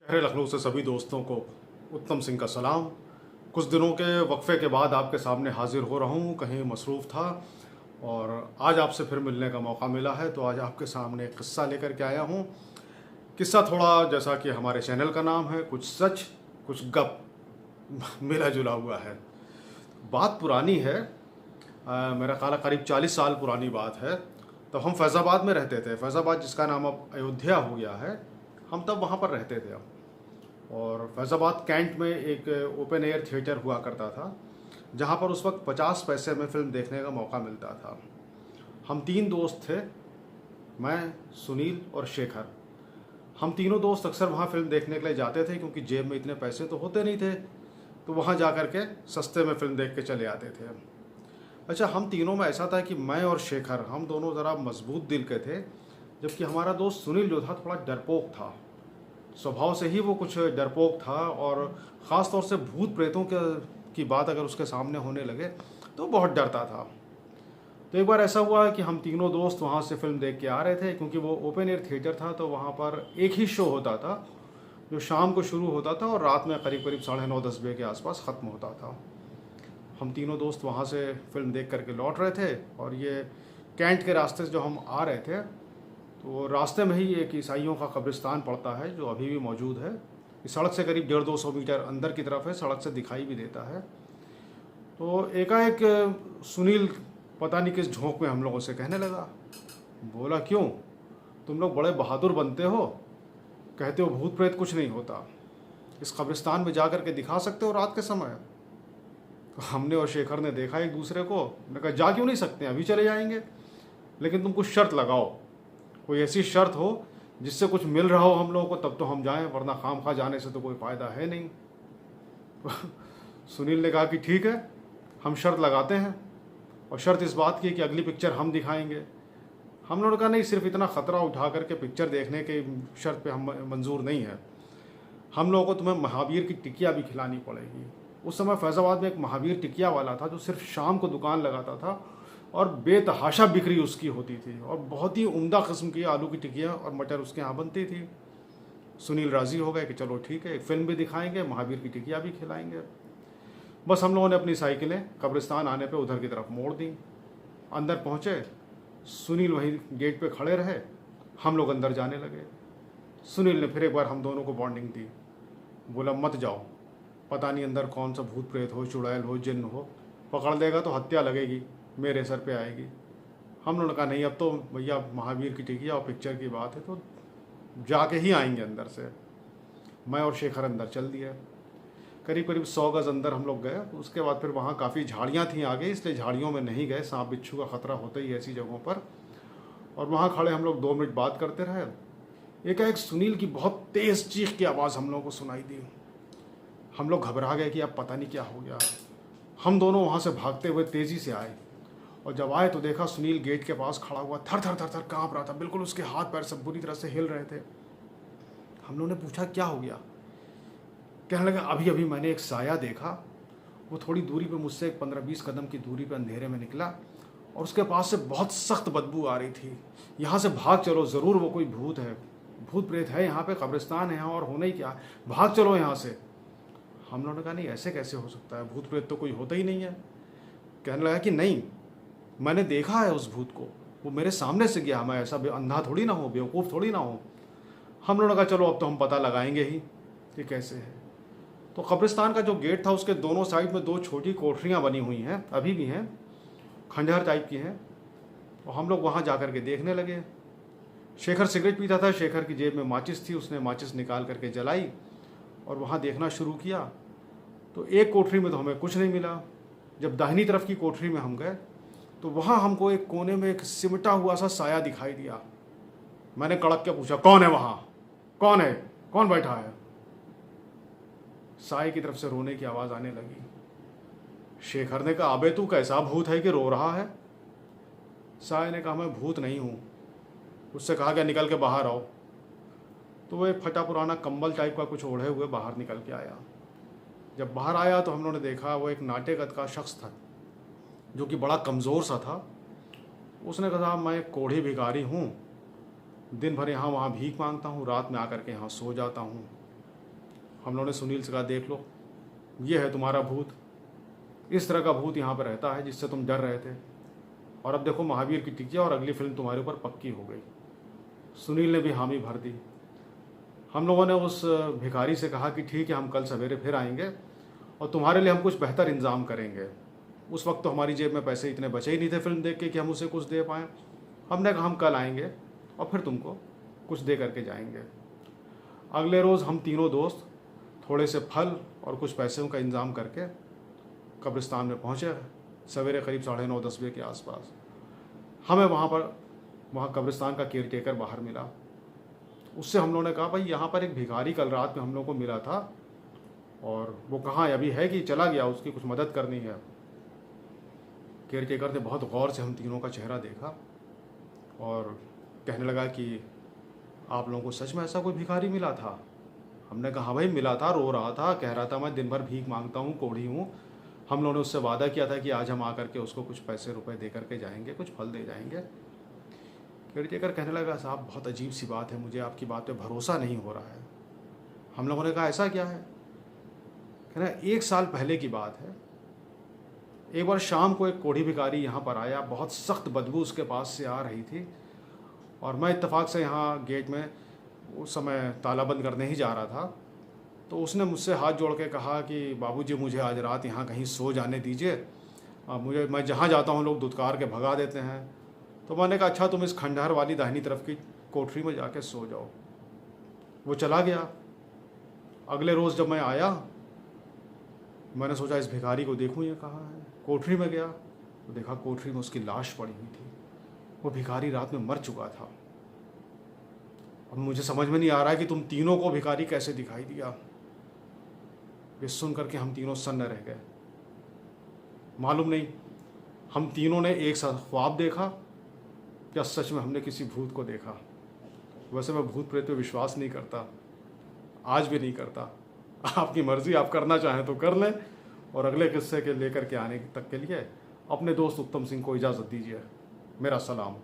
शहर लखनऊ से सभी दोस्तों को उत्तम सिंह का सलाम। कुछ दिनों के वक्फे के बाद आपके सामने हाजिर हो रहा हूँ। कहीं मसरूफ़ था और आज आपसे फिर मिलने का मौका मिला है, तो आज आपके सामने एक किस्सा लेकर के आया हूँ। किस्सा थोड़ा जैसा कि हमारे चैनल का नाम है, कुछ सच कुछ गप मिला जुला हुआ है। बात पुरानी है, मेरा ख्याल है करीब 40 साल पुरानी बात है। तब हम फैज़ाबाद में रहते थे। फैज़ाबाद जिसका नाम अब अयोध्या हो गया है, हम तब वहाँ पर रहते थे। और फैज़ाबाद कैंट में एक ओपन एयर थिएटर हुआ करता था, जहाँ पर उस वक्त 50 पैसे में फ़िल्म देखने का मौका मिलता था। हम 3 दोस्त थे, मैं, सुनील और शेखर। हम तीनों दोस्त अक्सर वहाँ फ़िल्म देखने के लिए जाते थे, क्योंकि जेब में इतने पैसे तो होते नहीं थे, तो वहाँ जा कर के सस्ते में फ़िल्म देख के चले आते थे। अच्छा, हम तीनों में ऐसा था कि मैं और शेखर, हम दोनों ज़रा मजबूत दिल के थे, जबकि हमारा दोस्त सुनील जो था थोड़ा डरपोक था। स्वभाव से ही वो कुछ डरपोक था, और ख़ास तौर से भूत प्रेतों की बात अगर उसके सामने होने लगे तो बहुत डरता था। तो एक बार ऐसा हुआ कि हम तीनों दोस्त वहाँ से फ़िल्म देख के आ रहे थे, क्योंकि वो ओपन एयर थिएटर था, तो वहाँ पर एक ही शो होता था जो शाम को शुरू होता था और रात में करीब करीब 9:30-10 बजे के आसपास ख़त्म होता था। हम तीनों दोस्त वहाँ से फ़िल्म देख करके लौट रहे थे, और ये कैंट के रास्ते से जो हम आ रहे थे, तो रास्ते में ही एक ईसाइयों का कब्रिस्तान पड़ता है, जो अभी भी मौजूद है। इस सड़क से करीब 150-200 मीटर अंदर की तरफ है, सड़क से दिखाई भी देता है। तो एकाएक सुनील पता नहीं किस झोंक में हम लोगों से कहने लगा, बोला, क्यों तुम लोग बड़े बहादुर बनते हो, कहते हो भूत प्रेत कुछ नहीं होता, इस कब्रिस्तान में जा कर के दिखा सकते हो रात के समय। तो हमने और शेखर ने देखा एक दूसरे को, मैंने कहा जा क्यों नहीं सकते, अभी चले जाएंगे, लेकिन तुम कुछ शर्त लगाओ, कोई ऐसी शर्त हो जिससे कुछ मिल रहा हो हम लोगों को, तब तो हम जाएं, वरना खामखा जाने से तो कोई फ़ायदा है नहीं। सुनील ने कहा कि ठीक है, हम शर्त लगाते हैं, और शर्त इस बात की कि अगली पिक्चर हम दिखाएंगे। हम लोगों ने कहा नहीं, सिर्फ इतना ख़तरा उठा करके पिक्चर देखने के शर्त पे हम मंजूर नहीं है, हम लोगों को तुम्हें महावीर की टिकिया भी खिलानी पड़ेगी। उस समय फैज़ाबाद में एक महावीर टिकिया वाला था, जो सिर्फ शाम को दुकान लगाता था, और बेतहाशा बिक्री उसकी होती थी, और बहुत ही उम्दा किस्म की आलू की टिकिया और मटर उसके यहाँ बनती थी। सुनील राज़ी हो गए कि चलो ठीक है, एक फ़िल्म भी दिखाएंगे, महावीर की टिकिया भी खिलाएंगे। बस हम लोगों ने अपनी साइकिलें कब्रिस्तान आने पे उधर की तरफ मोड़ दी। अंदर पहुँचे, सुनील वहीं गेट पे खड़े रहे, हम लोग अंदर जाने लगे। सुनील ने फिर एक बार हम दोनों को वार्निंग दी, बोला मत जाओ, पता नहीं अंदर कौन सा भूत प्रेत हो, चुड़ैल हो, जिन्न हो, पकड़ देगा तो हत्या लगेगी, मेरे सर पे आएगी। हम लोगों ने कहा नहीं, अब तो भैया महावीर की टिकिया और पिक्चर की बात है, तो जाके ही आएंगे अंदर से। मैं और शेखर अंदर चल दिए। करीब करीब 100 गज़ अंदर हम लोग गए। उसके बाद फिर वहाँ काफ़ी झाड़ियाँ थीं आगे, इसलिए झाड़ियों में नहीं गए, सांप बिच्छू का ख़तरा होता ही है ऐसी जगहों पर। और वहाँ खड़े हम लोग 2 मिनट बात करते रहे। एकाएक सुनील की बहुत तेज़ चीख की आवाज़ हम लोगों को सुनाई दी। हम लोग घबरा गए कि अब पता नहीं क्या हो गया। हम दोनों वहाँ से भागते हुए तेज़ी से आए, और जब आए तो देखा सुनील गेट के पास खड़ा हुआ, थर थर थर थर काँप रहा था, बिल्कुल उसके हाथ पैर सब बुरी तरह से हिल रहे थे। हम लोगों ने पूछा क्या हो गया। कहने लगा अभी अभी मैंने एक साया देखा, वो थोड़ी दूरी पे मुझसे 15-20 कदम की दूरी पे अंधेरे में निकला, और उसके पास से बहुत सख्त बदबू आ रही थी। यहाँ से भाग चलो, ज़रूर वो कोई भूत है, भूत प्रेत है यहाँ पे, कब्रिस्तान है यहाँ, और होना ही क्या है, भाग चलो यहाँ से। हम लोगों ने कहा नहीं, ऐसे कैसे हो सकता है, भूत प्रेत तो कोई होता ही नहीं है। कहने लगा कि नहीं, मैंने देखा है उस भूत को, वो मेरे सामने से गया, मैं ऐसा अंधा थोड़ी ना हूँ, बेवकूफ़ थोड़ी ना हूँ। हम लोगों ने कहा चलो अब तो हम पता लगाएंगे ही कि कैसे है। तो कब्रिस्तान का जो गेट था, उसके दोनों साइड में 2 छोटी कोठरियाँ बनी हुई हैं, अभी भी हैं, खंडहर टाइप की हैं। और हम लोग वहाँ जा कर के देखने लगे। शेखर सिगरेट पीता था, शेखर की जेब में माचिस थी, उसने माचिस निकाल करके जलाई और वहाँ देखना शुरू किया। तो एक कोठरी में तो हमें कुछ नहीं मिला। जब दाहिनी तरफ की कोठरी में हम गए, तो वहाँ हमको एक कोने में एक सिमटा हुआ सा साया दिखाई दिया। मैंने कड़क के पूछा, कौन है वहाँ, कौन है, कौन बैठा है। साये की तरफ से रोने की आवाज़ आने लगी। शेखर ने कहा अबे तू कैसा भूत है कि रो रहा है। साये ने कहा मैं भूत नहीं हूँ। उससे कहा गया निकल के बाहर आओ। तो वो एक फटा पुराना कंबल टाइप का कुछ ओढ़े हुए बाहर निकल के आया। जब बाहर आया तो हम लोगों ने देखा वो एक नाटे कद का शख्स था, जो कि बड़ा कमज़ोर सा था। उसने कहा मैं एक कोढ़ी भिखारी हूँ, दिन भर यहाँ वहाँ भीख मांगता हूँ, रात में आकर के यहाँ सो जाता हूँ, हम लोगों ने सुनील से कहा देख लो, ये है तुम्हारा भूत, इस तरह का भूत यहाँ पर रहता है जिससे तुम डर रहे थे, और अब देखो महावीर की टिकिया और अगली फिल्म तुम्हारे ऊपर पक्की हो गई। सुनील ने भी हामी भर दी। हम लोगों ने उस भिखारी से कहा कि ठीक है, हम कल सवेरे फिर आएंगे और तुम्हारे लिए हम कुछ बेहतर इंतज़ाम करेंगे। उस वक्त तो हमारी जेब में पैसे इतने बचे ही नहीं थे फिल्म देख के कि हम उसे कुछ दे पाएँ। हमने कहा हम कल आएंगे और फिर तुमको कुछ दे करके जाएंगे। अगले रोज़ हम तीनों दोस्त थोड़े से फल और कुछ पैसों का इंतज़ाम करके कब्रिस्तान में पहुँचे सवेरे करीब 9:30-10 बजे के आसपास। हमें वहाँ कब्रिस्तान का केयर टेकर बाहर मिला। उससे हम लोगों ने कहा भाई यहाँ पर एक भिखारी कल रात में हम लोग को मिला था और वो कहाँ अभी है कि चला गया, उसकी कुछ मदद करनी है। केयर टेकर ने बहुत गौर से हम तीनों का चेहरा देखा और कहने लगा कि आप लोगों को सच में ऐसा कोई भिखारी मिला था? हमने कहा हाँ भाई मिला था, रो रहा था, कह रहा था मैं दिन भर भीख मांगता हूँ, कोढ़ी हूँ। हम लोगों ने उससे वादा किया था कि आज हम आकर के उसको कुछ पैसे रुपए दे करके जाएंगे, कुछ फल दे जाएंगे। केयर टेकर कहने लगा साहब बहुत अजीब सी बात है, मुझे आपकी बात पे भरोसा नहीं हो रहा है। हम लोगों ने कहा ऐसा क्या है? कहना 1 साल पहले की बात है, एक बार शाम को एक कोढ़ी भिखारी यहाँ पर आया, बहुत सख्त बदबू उसके पास से आ रही थी और मैं इत्तेफाक से यहाँ गेट में उस समय ताला बंद करने ही जा रहा था, तो उसने मुझसे हाथ जोड़ के कहा कि बाबूजी मुझे आज रात यहाँ कहीं सो जाने दीजिए, मैं जहाँ जाता हूँ लोग दुत्कार के भगा देते हैं। तो मैंने कहा अच्छा तुम इस खंडहर वाली दाहिनी तरफ की कोठरी में जाके सो जाओ। वो चला गया। अगले रोज़ जब मैं आया मैंने सोचा इस भिखारी को देखूँ ये कहाँ है। कोठरी में गया तो देखा कोठरी में उसकी लाश पड़ी हुई थी। वो भिखारी रात में मर चुका था। अब मुझे समझ में नहीं आ रहा है कि तुम तीनों को भिखारी कैसे दिखाई दिया। ये सुन करके हम तीनों सन्न रह गए। मालूम नहीं हम तीनों ने एक साथ ख्वाब देखा या सच में हमने किसी भूत को देखा। वैसे मैं भूत प्रेत पे विश्वास नहीं करता, आज भी नहीं करता। आपकी मर्ज़ी, आप करना चाहें तो कर लें। और अगले किस्से के लेकर के आने तक के लिए अपने दोस्त उत्तम सिंह को इजाज़त दीजिए। मेरा सलाम।